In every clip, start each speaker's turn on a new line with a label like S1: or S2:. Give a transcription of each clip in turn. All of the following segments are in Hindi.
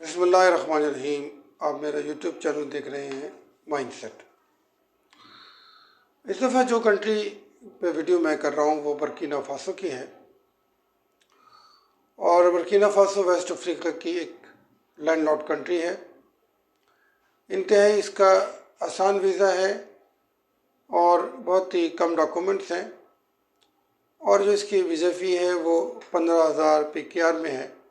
S1: बिस्मिल्लाहिर्रहमानिर्रहीम। आप मेरा यूट्यूब चैनल देख रहे हैं माइंडसेट। इस दफ़ा जो कंट्री पे वीडियो मैं कर रहा हूँ वो बर्किना फासो की है। और बर्किना फासो वेस्ट अफ्रीका की एक लैंडलॉर्ड कंट्री है। इंतहाई इसका आसान वीज़ा है और बहुत ही कम डॉक्यूमेंट्स हैं। और जो इसकी वीज़ा फ़ी है वो 15,000 PKR में है,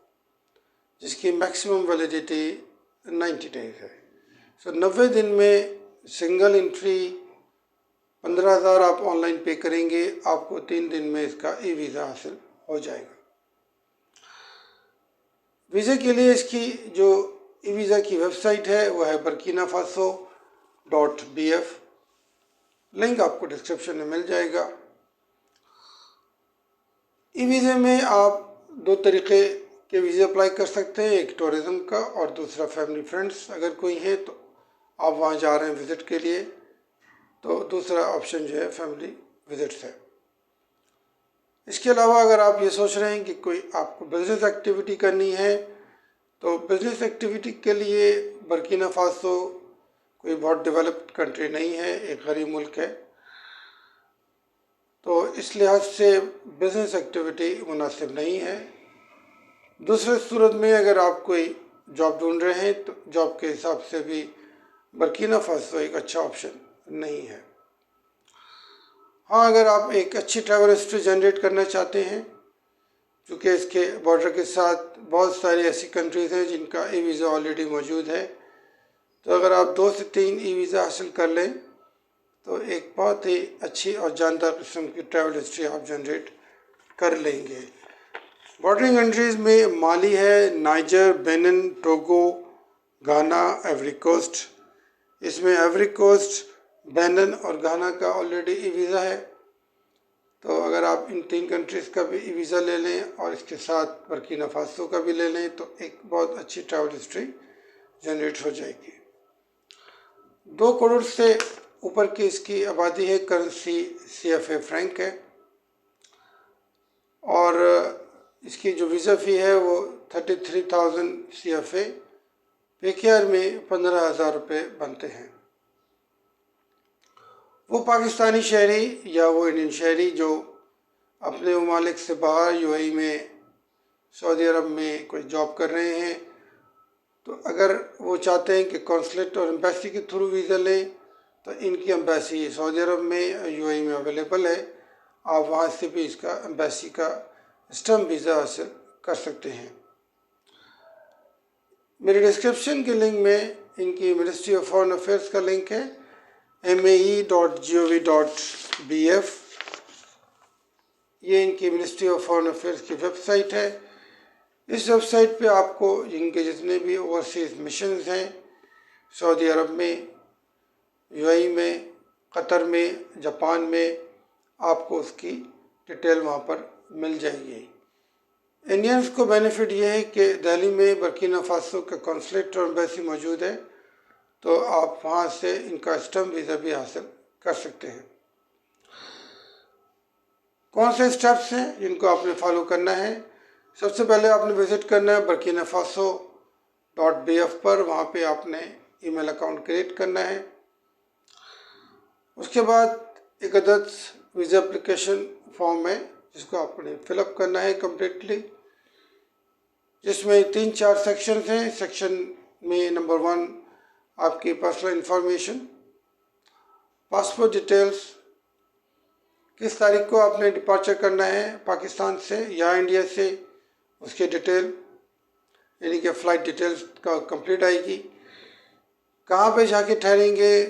S1: जिसकी मैक्सिमम वैलिडिटी 90 डेज है। 90 दिन में सिंगल एंट्री 15,000 आप ऑनलाइन पे करेंगे, आपको 3 दिन में इसका ई वीज़ा हासिल हो जाएगा। वीज़े के लिए इसकी जो ई वीज़ा की वेबसाइट है वो है burkinafaso.bf। लिंक आपको डिस्क्रिप्शन में मिल जाएगा। ई वीज़े में आप 2 तरीके के वीज़े अप्लाई कर सकते हैं, एक टूरिज़्म का और दूसरा फैमिली फ्रेंड्स अगर कोई है तो आप वहाँ जा रहे हैं विज़िट के लिए, तो दूसरा ऑप्शन जो है फैमिली विज़िट्स है। इसके अलावा अगर आप ये सोच रहे हैं कि कोई आपको बिज़नेस एक्टिविटी करनी है तो बिज़नेस एक्टिविटी के लिए बर्किना फासो कोई बहुत डेवलप्ड कंट्री नहीं है, एक गरीब मुल्क है, तो इस लिहाज से बिज़नेस एक्टिविटी मुनासिब नहीं है। दूसरे सूरत में अगर आप कोई जॉब ढूंढ रहे हैं तो जॉब के हिसाब से भी बर्किना फासो एक अच्छा ऑप्शन नहीं है। हाँ, अगर आप एक अच्छी ट्रैवल हिस्ट्री जनरेट करना चाहते हैं, क्योंकि इसके बॉर्डर के साथ बहुत सारी ऐसी कंट्रीज़ हैं जिनका ई वीज़ा ऑलरेडी मौजूद है, तो अगर आप 2 से 3 ई वीज़ा हासिल कर लें तो एक बहुत ही अच्छी और जानदार किस्म की ट्रैवल हिस्ट्री आप जनरेट कर लेंगे। बॉर्डरिंग कंट्रीज़ में माली है, नाइजर, बेनिन, टोगो, घाना, आइवरी कोस्ट। इसमें आइवरी कोस्ट, बेनिन और घाना का ऑलरेडी ई वीज़ा है, तो अगर आप इन 3 कंट्रीज़ का भी ई वीज़ा ले लें और इसके साथ बर्किना फासो का भी ले लें तो एक बहुत अच्छी ट्रैवल हिस्ट्री जनरेट हो जाएगी। 2 करोड़ से ऊपर की इसकी आबादी है, करेंसी CFA फ्रैंक है और इसकी जो वीज़ा फ़ी है वो 33,000 CFA, PKR में 15,000 रुपये बनते हैं। वो पाकिस्तानी शहरी या वो इंडियन शहरी जो अपने ममालिक से बाहर UAE में, सऊदी अरब में कोई जॉब कर रहे हैं, तो अगर वो चाहते हैं कि कॉन्सुलेट और एम्बेसी के थ्रू वीज़ा लें तो इनकी एम्बेसी सऊदी अरब में, UAE में अवेलेबल है। आप वहाँ से भी इसका एम्बेसी का स्टैम्प वीज़ा हासिल कर सकते हैं। मेरे डिस्क्रिप्शन के लिंक में इनकी मिनिस्ट्री ऑफ फॉरेन अफेयर्स का लिंक है, mae.gov.bf। ये इनकी मिनिस्ट्री ऑफ फॉरेन अफेयर्स की वेबसाइट है। इस वेबसाइट पे आपको इनके जितने भी ओवरसीज़ मिशंस हैं, सऊदी अरब में, UAE में, कतर में, जापान में, आपको उसकी डिटेल वहाँ पर मिल जाएगी। इंडियंस को बेनिफिट ये है कि दिल्ली में बर्किना फासो का कॉन्सुलेट और एम्बेसी मौजूद है, तो आप वहाँ से इनका स्टैम्प वीज़ा भी हासिल कर सकते हैं। कौन से स्टेप्स हैं जिनको आपने फॉलो करना है? सबसे पहले आपने विज़िट करना है burkinafaso.bf पर, वहाँ पे आपने ईमेल अकाउंट क्रिएट करना है। उसके बाद एक अदद वीज़ा एप्लीकेशन फॉर्म है जिसको आपने फिलअप करना है कम्प्लीटली, जिसमें 3-4 सेक्शंस हैं। सेक्शन में नंबर 1 आपकी पर्सनल इंफॉर्मेशन, पासपोर्ट डिटेल्स, किस तारीख को आपने डिपार्चर करना है पाकिस्तान से या इंडिया से, उसकी डिटेल यानी कि फ़्लाइट डिटेल्स का कंप्लीट आएगी। कहाँ पे जाके ठहरेंगे,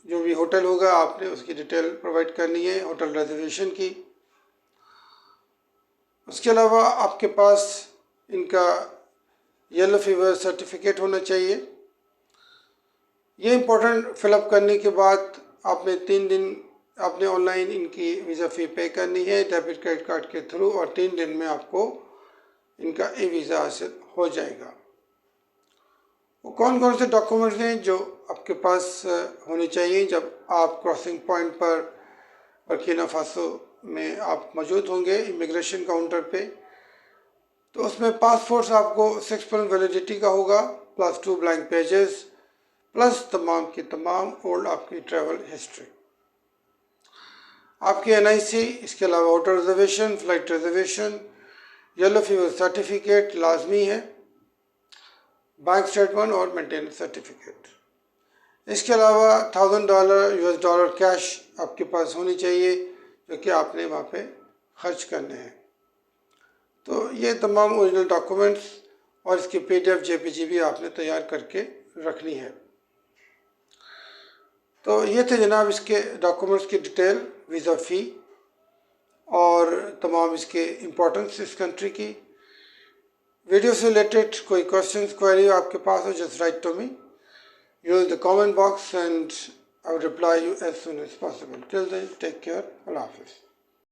S1: जो भी होटल होगा आपने उसकी डिटेल प्रोवाइड करनी है, होटल रिजर्वेशन की। उसके अलावा आपके पास इनका येलो फीवर सर्टिफिकेट होना चाहिए। ये इम्पोर्टेंट फिलअप करने के बाद आपने 3 दिन आपने ऑनलाइन इनकी वीज़ा फ़ी पे करनी है डेबिट क्रेडिट कार्ड के थ्रू, और 3 दिन में आपको इनका ई वीज़ा हासिल हो जाएगा। वो कौन कौन से डॉक्यूमेंट्स हैं जो आपके पास होने चाहिए जब आप क्रॉसिंग पॉइंट पर बर्किना फासो में आप मौजूद होंगे इमिग्रेशन काउंटर पे? तो उसमें पासपोर्ट्स आपको 6 मंथ वैलिडिटी का होगा, प्लस 2 ब्लैंक पेजेस, प्लस तमाम की तमाम ओल्ड आपकी ट्रैवल हिस्ट्री, आपकी NIC, इसके अलावा hotel reservation, flight reservation, yellow fever certificate लाजमी है, बैंक स्टेटमेंट और मेंटेनेंस सर्टिफिकेट। इसके अलावा $1000 US कैश आपके पास होनी चाहिए जो कि आपने वहाँ पे खर्च करने हैं। तो ये तमाम ओरिजिनल डॉक्यूमेंट्स और इसकी PDF JPG भी आपने तैयार करके रखनी है। तो ये थे जनाब इसके डॉक्यूमेंट्स की डिटेल, वीज़ा फ़ी और तमाम इसके इम्पोर्टेंस इस कंट्री की। वीडियो से रिलेटेड कोई क्वेश्चंस क्वेरी आपके पास हो, just write to me, use the comment box and I will reply you as soon as possible. Till then, take care. Allah Hafiz.